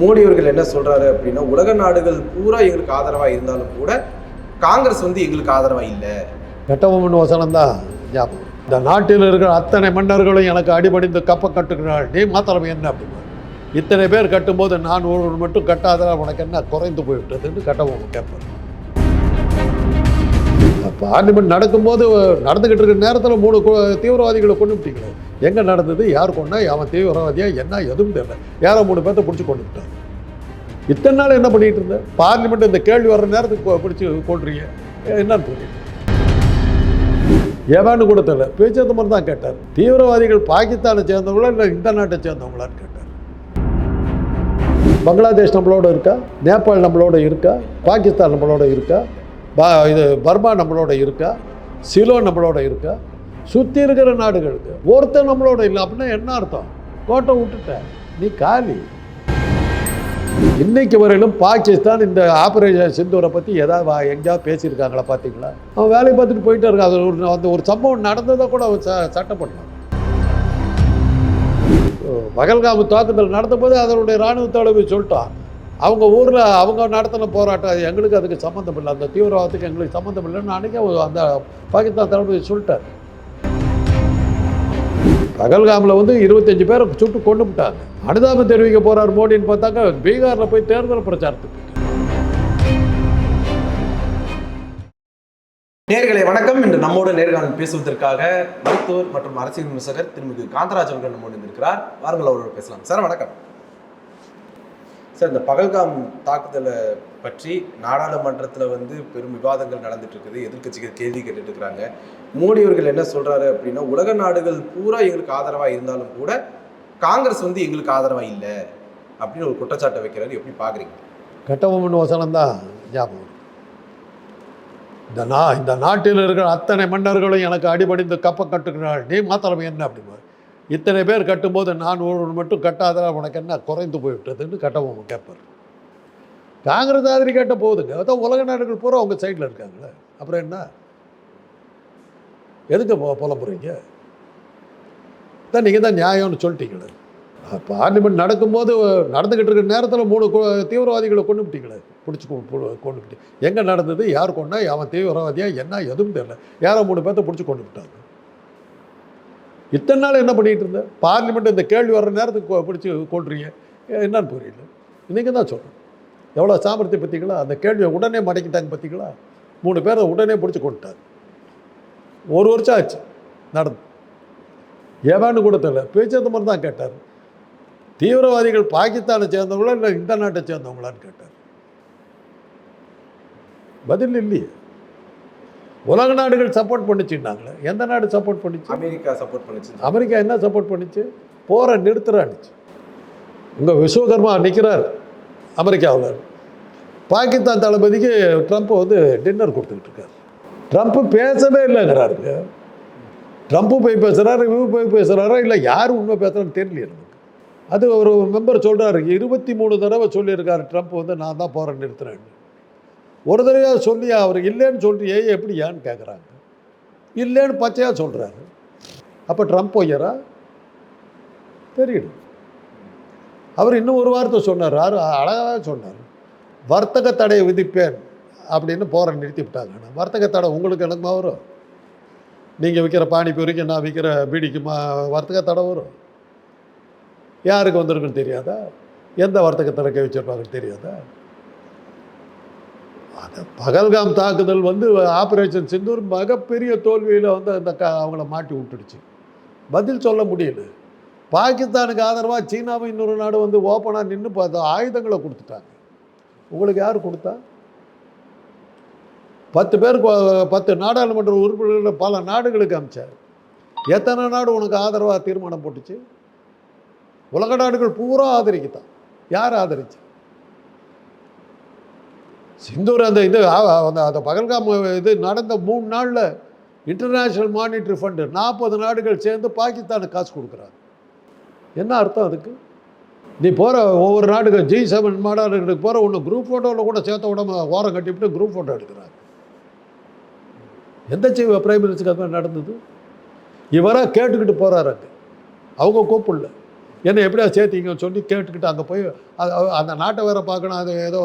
மோடி அவர்கள் என்ன சொல்றாரு அப்படின்னா, உலக நாடுகள் பூரா எங்களுக்கு ஆதரவா இருந்தாலும் கூட காங்கிரஸ் வந்து எங்களுக்கு ஆதரவா இல்லை. கட்டபொம்மன் வசனம் தான் ஞாபகம். இந்த நாட்டில் இருக்கிற அத்தனை மன்னர்களும் எனக்கு அடிபணிந்து கப்ப கட்டுகிறாள், நீ மாத்திரம் என்ன அப்படின்னா, இத்தனை பேர் கட்டும்போது நான் ஒரு மட்டும் கட்டாதா உனக்கு என்ன குறைந்து போய்விட்டதுன்னு கட்டபொம்மன் கேட்பார். பார்லிமெண்ட் நடக்கும்போது நடந்துக்கிட்டு இருக்கிற நேரத்தில் 3 தீவிரவாதிகளை கொண்டு விட்டீங்களே, எங்கே நடந்தது, யார் கொண்டா, அவன் தீவிரவாதியா என்ன எதுவும் தெரியல, யாரோ 3 பேர்த்த பிடிச்சி கொண்டு விட்டாங்க. இத்தனை நாள் என்ன பண்ணிட்டு இருந்தேன்? பார்லிமெண்ட் இந்த கேள்வி வர்ற நேரத்துக்கு பிடிச்சி கொள்றீங்க என்னன்னு புரியுது. ஏவான்னு கூட தெரியல, பேச்சது மாதிரி தான் கேட்டார். தீவிரவாதிகள் பாகிஸ்தானை சேர்ந்தவங்களா இல்லை இந்த நாட்டை சேர்ந்தவங்களான்னு கேட்டார். பங்களாதேஷ் நம்மளோட இருக்கா, நேபாள் நம்மளோட இருக்கா, பாகிஸ்தான் நம்மளோட இருக்கா, இது பர்மா நம்மளோட இருக்கா, சிலோ நம்மளோட இருக்கா, சுற்றி இருக்கிற நாடுகளுக்கு ஒருத்தர் நம்மளோட இல்லை அப்படின்னா என்ன அர்த்தம்? கோட்டை விட்டுட்டேன், நீ காலி. இன்னைக்கு வரையிலும் பாகிஸ்தான் இந்த ஆபரேஷன் சிந்தூரை பற்றி ஏதாவது எங்கேயாவது பேசியிருக்காங்களா பார்த்தீங்களா? அவன் வேலையை பார்த்துட்டு போயிட்டே இருக்கான். அது அந்த ஒரு சம்பவம் நடந்ததை கூட அவன் சட்டம் பண்ணான். பகல்காம் தாக்குதல் நடந்தபோது அதனுடைய இராணுவ தளபதி சொல்லிட்டான், அவங்க ஊரில் அவங்க நடத்தின போராட்டம் எங்களுக்கு அதுக்கு சம்மந்தம் இல்லை, அந்த தீவிரவாதத்துக்கு எங்களுக்கு சம்மந்தம் இல்லைன்னு அன்றைக்கே அந்த பாகிஸ்தான் தளபதி சொல்லிட்டார். பகல்காமில் 25 பேரை சுட்டு கொண்டு விட்டாங்க. அனுதாபம் தெரிவிக்க போகிறார் மோடின்னு பார்த்தாக்கா பீகாரில் போய் தேர்தல் பிரச்சாரத்துக்கு. நேயர்களே வணக்கம். இன்று நம்மோடு நேர்காணல் பேசுவதற்காக மருத்துவர் மற்றும் அரசியல் விமர்சகர் திருமிகு காந்தராஜ் அவர்கள் நம்மோடு இருக்கிறார். வாருங்கள் அவரோடு பேசலாம். சார் வணக்கம். சார், இந்த பகல்காம் தாக்குதலை பற்றி நாடாளுமன்றத்தில் பெரும் விவாதங்கள் நடந்துட்டு இருக்குது. எதிர்க்கட்சிகள் கேள்வி கேட்டுட்டு இருக்கிறாங்க. மோடி அவர்கள் என்ன சொல்றாரு அப்படின்னா, உலக நாடுகள் பூரா எங்களுக்கு ஆதரவா இருந்தாலும் கூட காங்கிரஸ் எங்களுக்கு ஆதரவா இல்லை அப்படின்னு ஒரு குற்றச்சாட்டை வைக்கிறாரு. எப்படி பாக்குறீங்க? கட்டபொம்மன் வசனம் தான் ஞாபகம். இந்த நாட்டில் இருக்கிற அத்தனை மன்னர்களும் எனக்கு அடிபணிந்து கப்ப கட்டுகிறாள், நீ மாத்திரம் என்ன அப்படிமா, இத்தனை பேர் கட்டும்போது நான் ஒரு மட்டும் கட்டாதா உனக்கு என்ன குறைந்து போய்விட்டதுன்னு கட்டபொம்மன் கேட்பார். காங்கிரஸ் ஆதரி கேட்ட போகுதுங்க, அதான் உலக நாடுகள் பூரா அவங்க சைடில் இருக்காங்களே, அப்புறம் என்ன எதுக்கு புலம்புறீங்க? தான் நீங்கள் தான் நியாயம்னு சொல்லிட்டீங்களே. பார்லிமெண்ட் நடக்கும்போது நடந்துக்கிட்டு இருக்கிற நேரத்தில் 3 தீவிரவாதிகளை கொண்டு விட்டீங்களே, பிடிச்சி கொண்டு விட்டு எங்கே நடந்தது, யார் கொண்டா, அவன் தீவிரவாதியா என்ன எதுவும் தெரியல, யாரோ 3 பேர்த்த பிடிச்சி கொண்டு விட்டாங்க. இத்தனை நாள் என்ன பண்ணிகிட்டு இருந்தேன்? பார்லிமெண்ட் இந்த கேள்வி வர்ற நேரத்துக்கு பிடிச்சி கொள்றீங்க என்னன்னு புரியல. இன்றைக்கி தான் சொல்கிறேன், எவ்வளோ சாமர்த்தியம் பார்த்தீங்களா? அந்த கேள்வியை உடனே மடக்கிட்டாங்க பார்த்தீங்களா? 3 பேரை உடனே பிடிச்சி கொண்டுட்டாங்க. 1 வருஷம் ஆச்சு நடந்து. ஏவான்னு கூட தெரியல, பேச்சது மாதிரி தான் கேட்டார். தீவிரவாதிகள் பாகிஸ்தானை சேர்ந்தவங்களா இல்லை இந்த நாட்டை சேர்ந்தவங்களான்னு கேட்டார். பதில் இல்லையே. உலக நாடுகள் சப்போர்ட் பண்ணிச்சுன்னாங்களே, எந்த நாடு சப்போர்ட் பண்ணிச்சு? அமெரிக்கா சப்போர்ட் பண்ணிச்சு. அமெரிக்கா என்ன சப்போர்ட் பண்ணிச்சு? போரை நிறுத்துறான்னுச்சு. உங்கள் விஸ்வகர்மா நிற்கிறார் அமெரிக்காவில். பாகிஸ்தான் தளபதிக்கு ட்ரம்ப் டின்னர் கொடுத்துக்கிட்டு இருக்கார். ட்ரம்ப் பேசவே இல்லைங்கிறாருங்க. ட்ரம்ப்பு போய் பேசுகிறாரு, இவங்க போய் பேசுகிறாரா, இல்லை யார் உண்மை பேசுகிறான்னு தெரியல எனக்கு. அது ஒரு மெம்பர் சொல்கிறாரு, 23 தடவை சொல்லியிருக்காரு ட்ரம்ப் நான் தான் போரை நிறுத்துறேன்னு. ஒரு தடவையாக சொல்லி அவர் இல்லைன்னு சொல்லிட்டு எப்படி ஏன்னு கேட்குறாங்க. இல்லைன்னு பச்சையாக சொல்கிறாரு. அப்போ ட்ரம்ப் பொய்யரா தெரியுது. அவர் இன்னும் ஒரு வார்த்தை சொன்னார், அழகாக சொன்னார், வர்த்தக தடையை விதிப்பேன் அப்படின்னு போரை நிறுத்தி விட்டாங்க. வர்த்தக தடை உங்களுக்கு எனக்குமா வரும்? நீங்கள் விற்கிற பானிபூரிக்கு நான் விற்கிற பீடிக்கு வர்த்தக தடை வரும்? யாருக்கு வந்திருக்குன்னு தெரியாதா? எந்த வர்த்தக தடை வச்சிருப்பாங்கன்னு தெரியாதா? அந்த பகல்காம் தாக்குதல் ஆப்ரேஷன் சிந்தூர் மிகப்பெரிய தோல்வியில் அந்த அவங்கள மாட்டி விட்டுடுச்சு. பதில் சொல்ல முடியல. பாகிஸ்தானுக்கு ஆதரவாக சீனாவும் இன்னொரு நாடு ஓப்பனாக நின்று பார்த்தா ஆயுதங்களை கொடுத்துட்டாங்க. உங்களுக்கு யார் கொடுத்தா? 10 பேர் 10 நாடாளுமன்ற உறுப்பினர்கள் பல நாடுகளுக்கு அனுப்பிச்சார். எத்தனை நாடு உனக்கு ஆதரவாக தீர்மானம் போட்டுச்சு? உலக நாடுகள் பூரா ஆதரிக்குதான். யார் ஆதரிச்சு? சிந்தூர் அந்த பகல்காம் நடந்த 3 நாளில் இன்டர்நேஷ்னல் மானிட்டரி ஃபண்டு 40 நாடுகள் சேர்ந்து பாகிஸ்தானுக்கு காசு கொடுக்குறாங்க. என்ன அர்த்தம் அதுக்கு? நீ போகிற ஒவ்வொரு நாடுகள் G7 மாநாடுகளுக்கு போகிற ஒன்று குரூப் ஃபோட்டோவில் கூட சேர்த்த உடம்பு ஓரம் கட்டிவிட்டு குரூப் ஃபோட்டோ எடுக்கிறாங்க. எந்த பிரைம் மினிஸ்டருக்கு அது மாதிரி நடந்தது? இவராக கேட்டுக்கிட்டு போகிறாரு. அவங்க கூப்பிடல. என்னை எப்படியா சேர்த்திங்கன்னு சொல்லி கேட்டுக்கிட்டு அங்கே போய் அந்த நாட்டை வேற பார்க்கணும். அது ஏதோ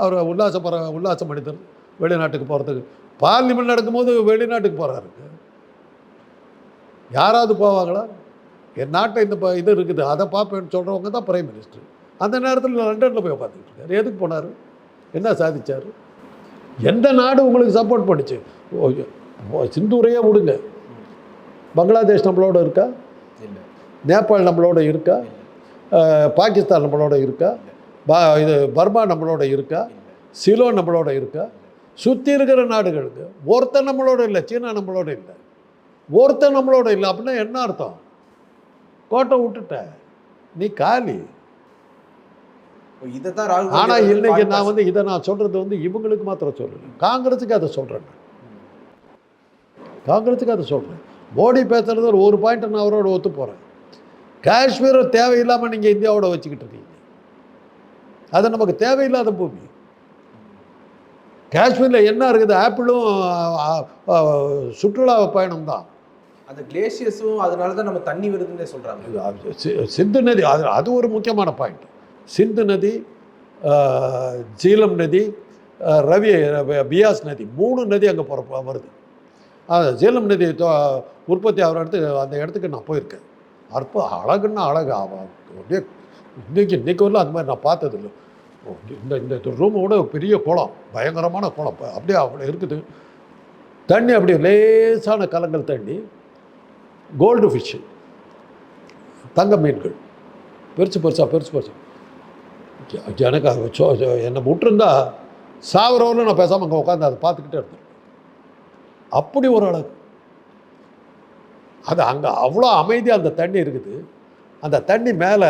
அவர் உல்லாச மனிதர் வெளிநாட்டுக்கு போகிறதுக்கு பார்லிமெண்ட் நடக்கும்போது வெளிநாட்டுக்கு போகிறாரு. யாராவது போவாங்களா? என் நாட்டை இந்த இது இருக்குது அதை பார்ப்பேன்னு சொல்கிறவங்க தான் பிரைம் மினிஸ்டர். அந்த நேரத்தில் லண்டனில் போய் பார்த்துக்கிட்டு இருக்காரு. எதுக்கு போனார்? என்ன சாதிச்சார்? எந்த நாடு உங்களுக்கு சப்போர்ட் பண்ணிச்சு? சிந்தூரையே விடுங்க, பங்களாதேஷ் நம்மளோட இருக்கா? நேபாள் நம்மளோட இருக்கா? பாகிஸ்தான் நம்மளோட இருக்கா? இது பர்மா நம்மளோட இருக்கா? சிலோன் நம்மளோட இருக்கா? சுற்றி இருக்கிற நாடுகளுக்கு ஒருத்தர் நம்மளோட இல்லை. சீனா நம்மளோட இல்லை, ஒருத்தர் நம்மளோட இல்லை. அப்படின்னா என்ன அர்த்தம்? கோட்டை விட்டுட்ட, நீ காலி. ஆனால் இன்னைக்கு நான் இதை நான் சொல்கிறது இவங்களுக்கு மாத்திரம் சொல்லலை, காங்கிரஸுக்கு அதை சொல்கிறேன். காங்கிரஸுக்கு அதை சொல்கிறேன். மோடி பேசுகிறது ஒரு பாயிண்ட் நான் அவரோட ஒத்து போகிறேன். காஷ்மீரை தேவையில்லாமல் நீங்கள் இந்தியாவோட வச்சுக்கிட்டு இருக்கீங்க. அது நமக்கு தேவையில்லாத பூமி. காஷ்மீரில் என்ன இருக்குது? ஆப்பிளும் சுற்றுலா பயணம் தான். அந்த கிளேசியர்ஸும் அதனால தான் நம்ம தண்ணி வருதுன்னு சொல்கிறாங்க. சிந்து நதி அது ஒரு முக்கியமான பாயிண்ட். சிந்து நதி, ஜீலம் நதி, பியாஸ் நதி, 3 நதி அங்கே வருது. ஜீலம் நதி உற்பத்தி ஆகிற அந்த இடத்துக்கு நான் போயிருக்கேன். அழகுன்னா அழகு. அப்படியே இன்னைக்கு வரல அந்த மாதிரி நான் பார்த்ததில்லை. இந்த ரூமோட பெரிய குளம், பயங்கரமான குளம், அப்படியே அவ்வளோ இருக்குது. தண்ணி அப்படியே லேசான கலங்கள் தண்ணி, கோல்டு ஃபிஷ்ஷு, தங்க மீன்கள், பெருசு. எனக்கு என்னை விட்டுருந்தா சாவரவரில் நான் பேசாமல் அங்கே உட்காந்து அதை பார்த்துக்கிட்டே இருந்தேன். அப்படி ஒரு அழகு. அது அங்கே அவ்வளோ அமைதியாக அந்த தண்ணி இருக்குது. அந்த தண்ணி மேலே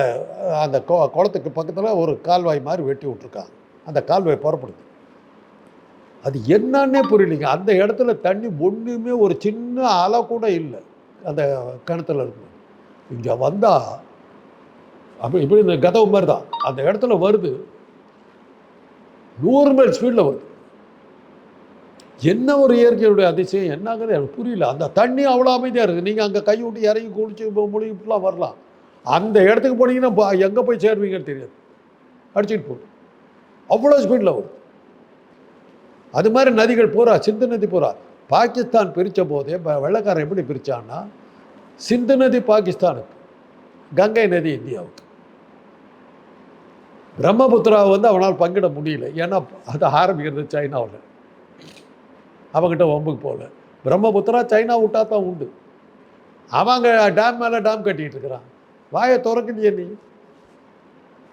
அந்த குளத்துக்கு பக்கத்தில் ஒரு கால்வாய் மாதிரி வெட்டி விட்ருக்காங்க. அந்த கால்வாய் புறப்படுது. அது என்னன்னே புரியலைங்க. அந்த இடத்துல தண்ணி ஒன்றுமே ஒரு சின்ன அலை கூட இல்லை அந்த கிணத்துல இருக்கு. இங்கே வந்தால் இப்படி இந்த கதவு மாதிரி தான் அந்த இடத்துல வருது. 100 மைல் ஸ்பீடில் வருது. என்ன ஒரு இயற்கையுடைய அதிசயம் என்னங்கிறது எனக்கு புரியல. அந்த தண்ணி அவ்வளோ அமைதியாக இருக்குது. நீங்கள் அங்கே கை விட்டு இறங்கி குளிச்சு முழுகிட்டுலாம் வரலாம். அந்த இடத்துக்கு போனீங்கன்னா எங்கே போய் சேருவீங்கன்னு தெரியாது. அடிச்சுட்டு போகும், அவ்வளோ ஸ்பீடில் வரும். அது மாதிரி நதிகள் பூரா, சிந்து நதி பூரா. பாகிஸ்தான் பிரித்த போதே வெள்ளைக்காரன் எப்படி பிரித்தான்னா, சிந்து நதி பாகிஸ்தானுக்கு, கங்கை நதி இந்தியாவுக்கு. பிரம்மபுத்திராவை அவனால் பங்கிட முடியல. ஏன்னா அது ஆரம்பிக்கிறது சைனாவில். அவங்ககிட்ட வம்புக்கு போகல. பிரம்மபுத்திரா சைனா விட்டா தான் உண்டு. அவங்க டேம் மேலே டேம் கட்டிகிட்டு இருக்கிறான். வாயை திறக்கலையே நீ.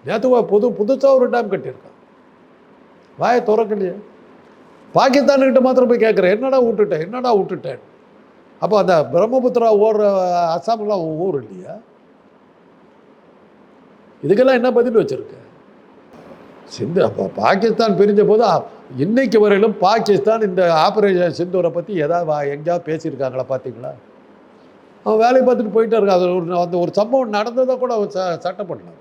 நேற்று புதுசாக ஒரு டேம் கட்டியிருக்கான். வாயை திறக்கலையே. பாகிஸ்தானுக்கிட்ட மாத்திரம் போய் கேட்குறேன், என்னடா விட்டுட்டேன். அப்போ அந்த பிரம்மபுத்திரா ஓடுற அஸ்ஸாம்லாம் ஊர் இல்லையா? இதுக்கெல்லாம் என்ன பதில் வச்சுருக்க? அப்போ பாகிஸ்தான் பிரிஞ்ச போது இன்னைக்கு வரையிலும் பாகிஸ்தான் இந்த ஆப்ரேஷன் சிந்தூரை பற்றி ஏதாவது எங்கேயாவது பேசியிருக்காங்களா? பார்த்தீங்களா? அவன் வேலையை பார்த்துட்டு போயிட்டே இருக்கான். அது அந்த ஒரு சம்பவம் நடந்ததை கூட சட்டை பண்ணலாம்.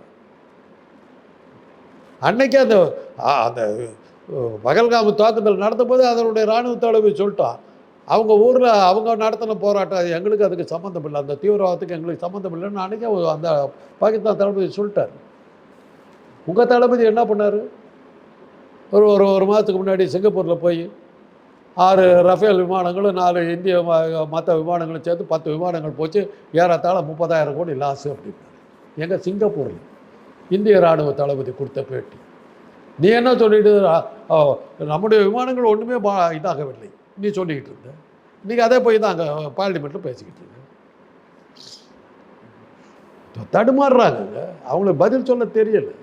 அன்னைக்கே அந்த பகல்காம் தாக்குதல் நடந்த போது அதனுடைய இராணுவ தளபதி சொல்லிட்டான், அவங்க ஊரில் அவங்க நடத்தின போராட்டம் எங்களுக்கு அதுக்கு சம்மந்தம் இல்லை, அந்த தீவிரவாதத்துக்கு எங்களுக்கு சம்மந்தம் இல்லைன்னு அன்றைக்கே அந்த பாகிஸ்தான் தளபதி சொல்லிட்டார். உங்கள் தளபதி என்ன பண்ணார்? ஒரு மாதத்துக்கு முன்னாடி சிங்கப்பூரில் போய் 6 ரஃபேல் விமானங்களும் 4 இந்திய மற்ற விமானங்களும் சேர்த்து 10 விமானங்கள் போச்சு, ஏறத்தாழ 30,000 கோடி லாஸு அப்படின்னாரு. எங்கள் சிங்கப்பூரில் இந்திய இராணுவ தளபதி கொடுத்த பேட்டி. நீ என்ன சொல்லிட்டு, நம்முடைய விமானங்கள் ஒன்றுமே இதாகவில்லை நீ சொல்லிக்கிட்டு இருந்த. இன்றைக்கி அதே போய் தான் அங்கே பார்லிமெண்ட்டில் பேசிக்கிட்டு இருக்க. தடுமாறுறாங்க, அவங்களுக்கு பதில் சொல்ல தெரியலை.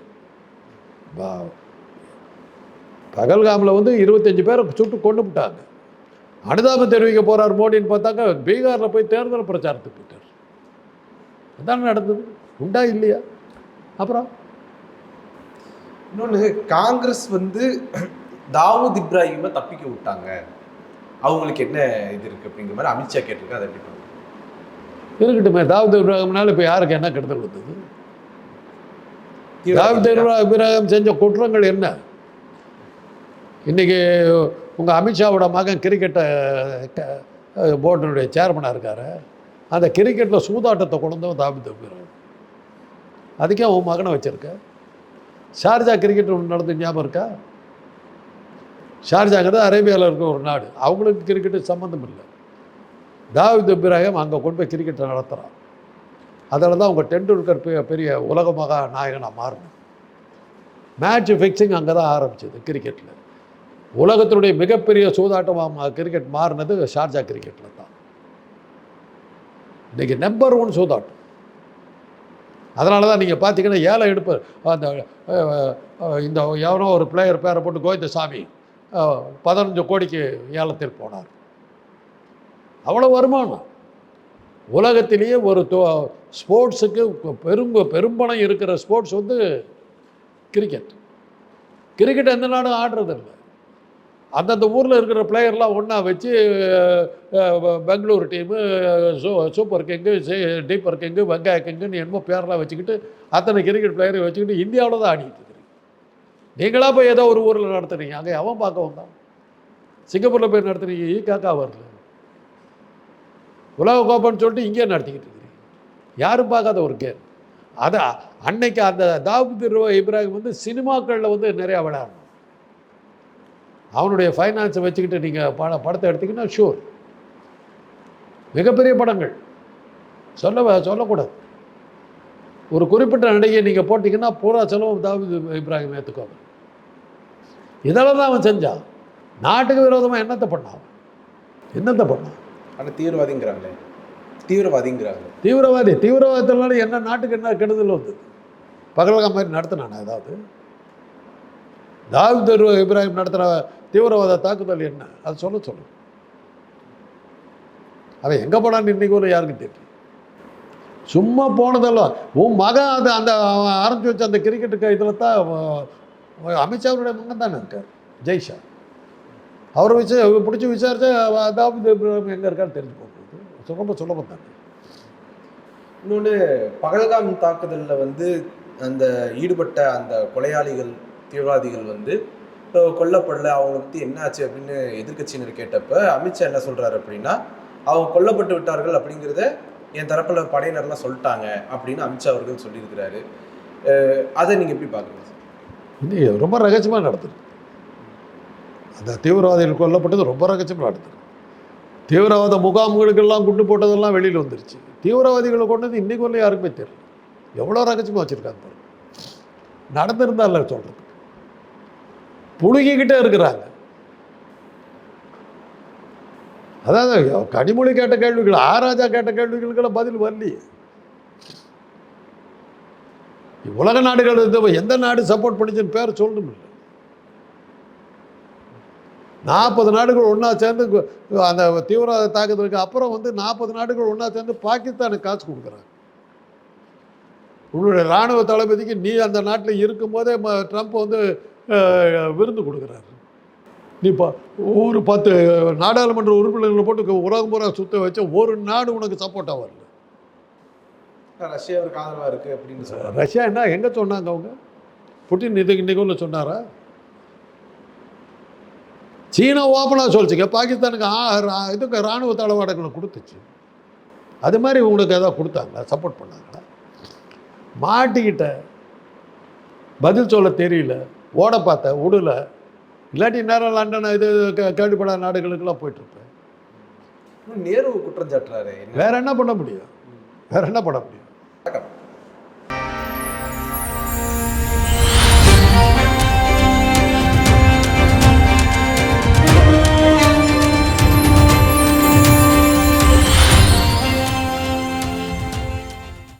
பகல்காமில் 25 பேரை சுட்டு கொண்டு விட்டாங்க. அனுதாபம் தெரிவிக்க போகிறார் மோடின்னு பார்த்தாங்க, பீகாரில் போய் தேர்தல் பிரச்சாரத்துக்கு போயிட்டார். அதான் நடந்தது. உண்டா இல்லையா? அப்புறம் இன்னொன்று, காங்கிரஸ் தாவூத் இப்ராஹிமை தப்பிக்க விட்டாங்க, அவங்களுக்கு என்ன இது இருக்குது அப்படிங்கிற மாதிரி அமித்ஷா கேட்டிருக்காரு. அதை எப்படி பண்ணுறது? இருக்கட்டுமே, தாவூத் இப்ராஹிம்னால இப்போ யாருக்கு என்ன கெடுதல் வந்தது? தாவூத் இப்ராஹிம் செஞ்ச குற்றங்கள் என்ன? இன்றைக்கி உங்கள் அமித்ஷாவோட மகன் கிரிக்கெட்டை போர்டினுடைய சேர்மனாக இருக்கார். அந்த கிரிக்கெட்டில் சூதாட்டத்தை கொண்டு வந்தவன் தாவூத் இப்ராஹிம். அதுக்கே அவன் மகனை வச்சுருக்க. ஷார்ஜா கிரிக்கெட் ஒன்று நடந்து ஞாபகம் இருக்கா? ஷார்ஜாங்கிறது அரேபியாவில் இருக்க ஒரு நாடு, அவங்களுக்கு கிரிக்கெட்டு சம்மந்தம் இல்லை. தாவூத் இப்ராஹிம் அங்கே கொண்டு போய் கிரிக்கெட்டை நடத்துகிறான். அதில் தான் அவங்க டெண்டுல்கர் பெரிய உலகமாக நாயகனாக மாறணும். மேட்ச் ஃபிக்ஸிங் அங்கே தான் ஆரம்பிச்சது கிரிக்கெட்டில். உலகத்தினுடைய மிகப்பெரிய சூதாட்டமாக கிரிக்கெட் மாறினது ஷார்ஜா கிரிக்கெட்டில் தான். இன்றைக்கி நம்பர் 1 சூதாட்டம். அதனால தான் நீங்கள் பார்த்தீங்கன்னா ஏலம் எடுப்பு அந்த இந்த எவனோ ஒரு பிளேயர் பேரை போட்டு கோவிந்தசாமி 15 கோடிக்கு ஏலத்தில் போனார். அவ்வளோ வருமானம். உலகத்திலேயே ஒரு ஸ்போர்ட்ஸுக்கு பெரும்பணம் இருக்கிற ஸ்போர்ட்ஸ் வந்து கிரிக்கெட். கிரிக்கெட் எந்த நாடும் ஆடுறதில்லை. அந்தந்த ஊரில் இருக்கிற பிளேயர்லாம் ஒன்றா வச்சு பெங்களூர் டீமு, சூப்பர் கிங்கு, டீப்பர் கிங்கு, வெங்காய கிங்குன்னு என்னமோ பேரெலாம் வச்சுக்கிட்டு அத்தனை கிரிக்கெட் பிளேயரை வச்சுக்கிட்டு இந்தியாவில் தான் ஆடிட்டு இருக்கிறீங்க. நீங்களாக போய் ஏதோ ஒரு ஊரில் நடத்துறீங்க, அங்கே எவன் பார்க்க வந்தான்? சிங்கப்பூரில் போய் நடத்துறீங்க, காக்கா வரல. உலக கோப்பைன்னு சொல்லிட்டு இங்கே நடத்திக்கிட்டு இருக்கிறீங்க. யாரும் பார்க்காத ஒரு கேம். அதை அன்னைக்கு அந்த தாவூத் இப்ராஹிம் வந்து சினிமாக்களில் வந்து நிறையா விளையாடணும். அவனுடைய ஃபைனான்ஸை வச்சுக்கிட்டு நீங்கள் படத்தை எடுத்திங்கன்னா ஷூர் மிகப்பெரிய படங்கள் சொல்லக்கூடாது. ஒரு குறிப்பிட்ட நடிகை நீங்கள் போட்டிங்கன்னா பூரா செலவும் தாவூத் இப்ராஹிம் ஏற்றுக்கோங்க. இதெல்லாம் தான் அவன் செஞ்சான். நாட்டுக்கு விரோதமாக என்னத்தை பண்ணான்? ஆனால் தீவிரவாதிங்கிறாங்களே. தீவிரவாதத்தினால என்ன நாட்டுக்கு என்ன கெடுதல் வந்தது? பகல்காம் மாதிரி நடத்தினானா ஏதாவது? தாவூத் இப்ராஹிம் நடத்துகிற தீவிரவாத தாக்குதல் என்ன? அது சொல்லு. அவன் எங்கே போனான்னு இன்றைக்கு ஒரு யாருக்கும் தெரியும். சும்மா போனதெல்லாம் உன் மகன் அது அந்த ஆரம்பிச்சு வச்ச அந்த கிரிக்கெட்டுக்கு இதில் தான் அமித்ஷாவுடைய மகன் தானே இருக்கார், ஜெய்ஷா. அவரை பிடிச்சி விசாரிச்சா தாவூத் இப்ராஹிம் எங்கே இருக்கான்னு தெரிஞ்சு போகுது. ரொம்ப சுலபம் தானே. இன்னொன்று, பகல்காம் தாக்குதலில் வந்து அந்த ஈடுபட்ட அந்த கொலையாளிகள், தீவிரவாதிகள் வந்து கொல்லப்படல, அவங்க பற்றி என்னாச்சு அப்படின்னு எதிர்கட்சியினர் கேட்டப்ப அமித்ஷா என்ன சொல்கிறாரு அப்படின்னா, அவங்க கொல்லப்பட்டு விட்டார்கள் அப்படிங்கிறத என் தரப்பில் படையினர்லாம் சொல்லிட்டாங்க அப்படின்னு அமித்ஷா அவர்கள் சொல்லியிருக்கிறாரு. அதை நீங்கள் எப்படி பார்க்குறீங்க? இன்னும் ரொம்ப ரகசியமாக நடத்துது. அந்த தீவிரவாதிகள் கொல்லப்பட்டது ரொம்ப ரகசியமாக நடத்துது. தீவிரவாத முகாம்களுக்கெல்லாம் குண்டு போட்டதெல்லாம் வெளியில் வந்துருச்சு. தீவிரவாதிகளை கொண்டது இன்றைக்கு வரல யாருக்குமே தெரியல. எவ்வளோ ரகசியமாக வச்சுருக்காங்க பாருங்க. நடந்திருந்தால சொல்கிறது புழுகிக்கிட்டே இருக்கிறாங்க. அதாவது கனிமொழி கேட்ட கேள்விகள், ஆராஜா கேட்ட கேள்விகளுக்கெல்லாம் பதில் வரலையே. உலக நாடுகள் எந்த நாடு சப்போர்ட் பண்ணிச்சுன்னு பேர் சொல்லணும் இல்லை. 40 நாடுகள் ஒன்றா சேர்ந்து அந்த தீவிரவாத தாக்குதலுக்கு அப்புறம் வந்து 40 நாடுகள் ஒன்றா சேர்ந்து பாகிஸ்தானுக்கு காசு கொடுக்குறாங்க. உன்னுடைய இராணுவ தளபதிக்கு நீ அந்த நாட்டில் இருக்கும்போதே ட்ரம்ப் வந்து விருந்து கொடுக்குறாரு. நீ ஒரு 10 நாடாளுமன்ற உறுப்பினர்களை போட்டு உலகம் பூரா சுத்த வச்ச ஒரு நாடு உனக்கு சப்போர்ட்டாக வரல. ரஷ்யாவுக்கு ஆதரவாக இருக்குது அப்படின்னு சொல்கிறாங்க. ரஷ்யா என்ன எங்கே சொன்னாங்க அவங்க? புட்டின் இன்னைக்கு ஒன்று சொன்னாரா? சீனா ஓப்பனாக சொல்லிச்சுங்க பாகிஸ்தானுக்கு இதுக்கு இராணுவ தளவாடங்களை கொடுத்துச்சு. அது மாதிரி உங்களுக்கு எதாவது கொடுத்தாங்களா? சப்போர்ட் பண்ணாங்களா? மாட்டிக்கிட்ட பதில் சொல்ல தெரியல, ஓட பார்த்த விடல. இல்லாட்டி நேரம் லண்டன் இது கேள்விப்படாத நாடுகளுக்கெல்லாம் போயிட்டுருப்பேன். நேரு குற்றம் சாட்டுறாரு. வேற என்ன பண்ண முடியும்?